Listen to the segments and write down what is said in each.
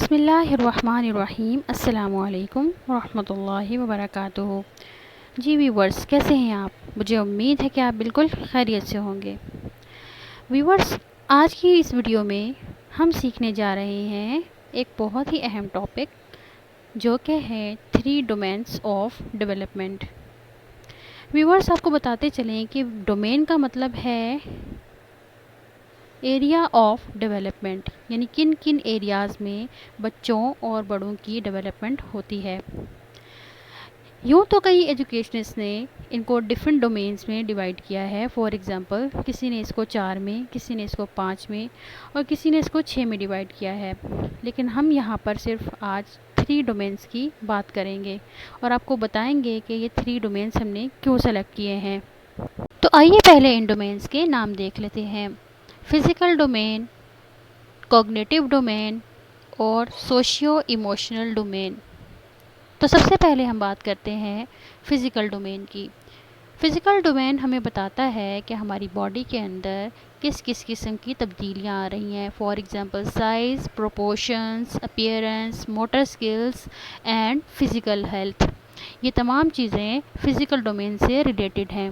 बिस्मिल्लाहिर्रहमानिर्रहीम अस्सलामुअलैकुम वरहमतुल्लाहि वबरकातुहू। जी व्यूवर्स, कैसे हैं आप? मुझे उम्मीद है कि आप बिल्कुल खैरियत से होंगे। व्यूवर्स, आज की इस वीडियो में हम सीखने जा रहे हैं एक बहुत ही अहम टॉपिक, जो कि है 3 डोमेन्स ऑफ डेवलपमेंट। व्यूवर्स, आपको बताते चलें कि डोमेन का मतलब है एरिया ऑफ डेवलपमेंट, यानी किन किन एरियाज़ में बच्चों और बड़ों की डेवलपमेंट होती है। यूँ तो कई एजुकेशनिस्ट ने इनको डिफरेंट डोमेन्स में डिवाइड किया है। फॉर एग्ज़ाम्पल, किसी ने इसको 4 में, किसी ने इसको 5 में और किसी ने इसको 6 में डिवाइड किया है। लेकिन हम यहाँ पर सिर्फ आज 3 डोमेन्स की बात करेंगे और आपको बताएंगे कि ये 3 डोमेन्स हमने क्यों सेलेक्ट किए हैं। तो आइए पहले इन डोमेन्स के नाम देख लेते हैं। फिज़िकल डोमेन, कॉग्निटिव डोमेन और सोशियो इमोशनल डोमेन। तो सबसे पहले हम बात करते हैं फ़िज़िकल डोमेन की। फ़िज़िकल डोमेन हमें बताता है कि हमारी बॉडी के अंदर किस किस किस्म की तब्दीलियाँ आ रही हैं। For example, size, proportions, appearance, motor skills and physical health. ये तमाम चीज़ें फ़िज़िकल डोमेन से रिलेटेड हैं।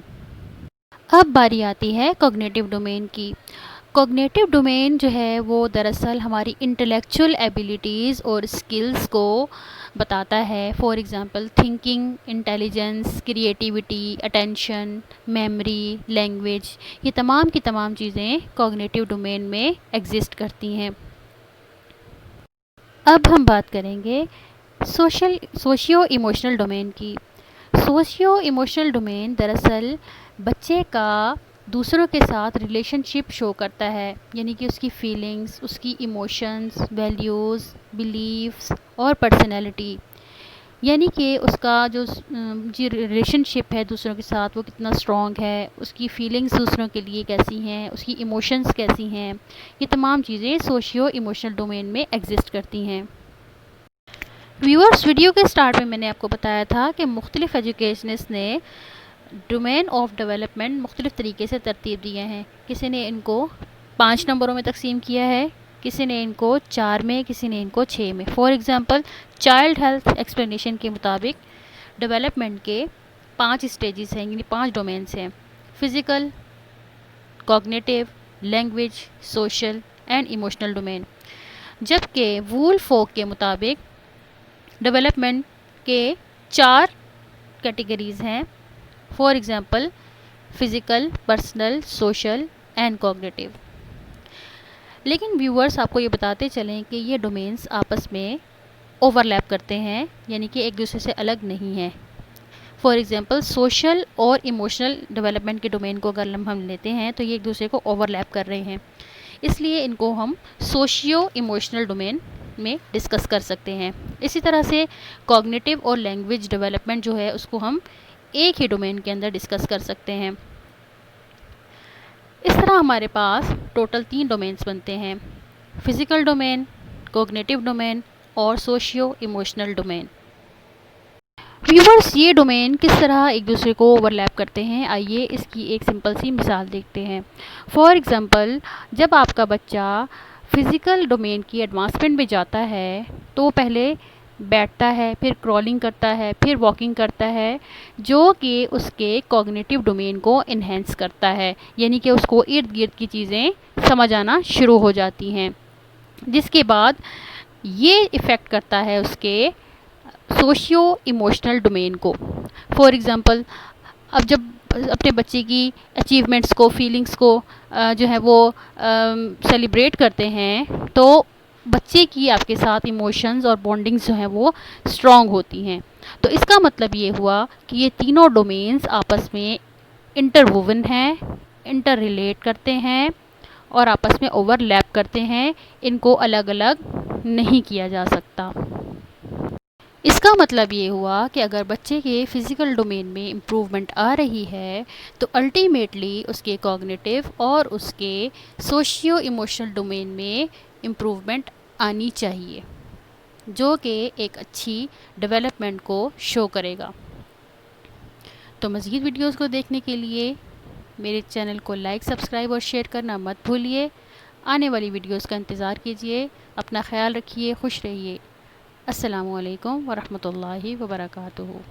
अब बारी आती है कॉग्निटिव डोमेन की। कॉग्निटिव डोमेन जो है वो दरअसल हमारी इंटेलेक्चुअल एबिलिटीज़ और स्किल्स को बताता है। For example, thinking, intelligence, creativity, attention, memory, language, ये तमाम की तमाम चीज़ें कॉग्निटिव डोमेन में एग्जिस्ट करती हैं। अब हम बात करेंगे सोशियो इमोशनल डोमेन की। सोशियो इमोशनल डोमेन दरअसल बच्चे का दूसरों के साथ रिलेशनशिप शो करता है, यानी कि उसकी फीलिंग्स, उसकी इमोशंस, वैल्यूज़, बिलीव्स और पर्सनैलिटी, यानी कि उसका जो रिलेशनशिप है दूसरों के साथ वो कितना स्ट्रॉन्ग है, उसकी फीलिंग्स दूसरों के लिए कैसी हैं, उसकी इमोशंस कैसी हैं, ये तमाम चीज़ें सोशियो इमोशनल डोमेन में एग्जिस्ट करती हैं। व्यूअर्स, वीडियो के स्टार्ट में मैंने आपको बताया था कि मुख्तलिफ़ एजुकेशनिस्ट ने डोमेन ऑफ डेवलपमेंट मुख्तलिफ़ तरीके से तरतीब दिए हैं। किसी ने इनको 5 नंबरों में तकसीम किया है, किसी ने इनको 4 में, किसी ने इनको 6 में। For example, child health explanation के मुताबिक डेवलपमेंट के 5 स्टेजेस हैं, यानी 5 डोमेन्स हैं: physical, cognitive, language, social and emotional domain. जबकि वुल्फ के मुताबिक डेवलपमेंट के 4 कैटेगरीज़ हैं। For example, physical, personal, social and cognitive. लेकिन व्यूअर्स, आपको ये बताते चलें कि ये डोमेन्स आपस में ओवरलैप करते हैं, यानी कि एक दूसरे से अलग नहीं हैं। फॉर एग्ज़ाम्पल, सोशल और इमोशनल डेवलपमेंट के डोमेन को अगर हम लेते हैं तो ये एक दूसरे को ओवरलैप कर रहे हैं, इसलिए इनको हम सोशियो इमोशनल डोमेन में डिस्कस कर सकते हैं। इसी तरह से कॉग्निटिव और लैंग्वेज डेवलपमेंट जो है उसको हम एक ही डोमेन के अंदर डिस्कस कर सकते हैं। इस तरह हमारे पास टोटल 3 डोमेन्स बनते हैं: फ़िज़िकल डोमेन, कॉग्निटिव डोमेन और सोशियो इमोशनल डोमेन। व्यूअर्स, ये डोमेन किस तरह एक दूसरे को ओवरलैप करते हैं, आइए इसकी एक सिंपल सी मिसाल देखते हैं। फॉर एग्ज़ाम्पल, जब आपका बच्चा फ़िज़िकल डोमेन की एडवांसमेंट में जाता है तो वो पहले बैठता है, फिर क्रॉलिंग करता है, फिर वॉकिंग करता है, जो कि उसके कॉग्निटिव डोमेन को इन्हेंस करता है, यानी कि उसको इर्द गिर्द की चीज़ें समझ आना शुरू हो जाती हैं, जिसके बाद ये इफ़ेक्ट करता है उसके सोशियो इमोशनल डोमेन को। फॉर एग्ज़ाम्पल, अब जब अपने बच्चे की अचीवमेंट्स को, फीलिंग्स को जो है वो सेलिब्रेट करते हैं तो बच्चे की आपके साथ इमोशंस और बॉन्डिंग्स जो हैं वो स्ट्रॉन्ग होती हैं। तो इसका मतलब ये हुआ कि ये तीनों डोमेन्स आपस में इंटरवोवन हैं, इंटर रिलेट करते हैं और आपस में ओवरलैप करते हैं। इनको अलग अलग नहीं किया जा सकता। इसका मतलब ये हुआ कि अगर बच्चे के फ़िज़िकल डोमेन में इम्प्रूवमेंट आ रही है तो अल्टीमेटली उसके कॉग्निटिव और उसके सोशियो इमोशनल डोमेन में इम्प्रूवमेंट आनी चाहिए, जो कि एक अच्छी डेवलपमेंट को शो करेगा। तो मज़ीद वीडियोस को देखने के लिए मेरे चैनल को लाइक, सब्सक्राइब और शेयर करना मत भूलिए। आने वाली वीडियोस का इंतज़ार कीजिए। अपना ख्याल रखिए, खुश रहिए। अस्सलामु अलैकुम वरहमतुल्लाहि वबरकातुहू।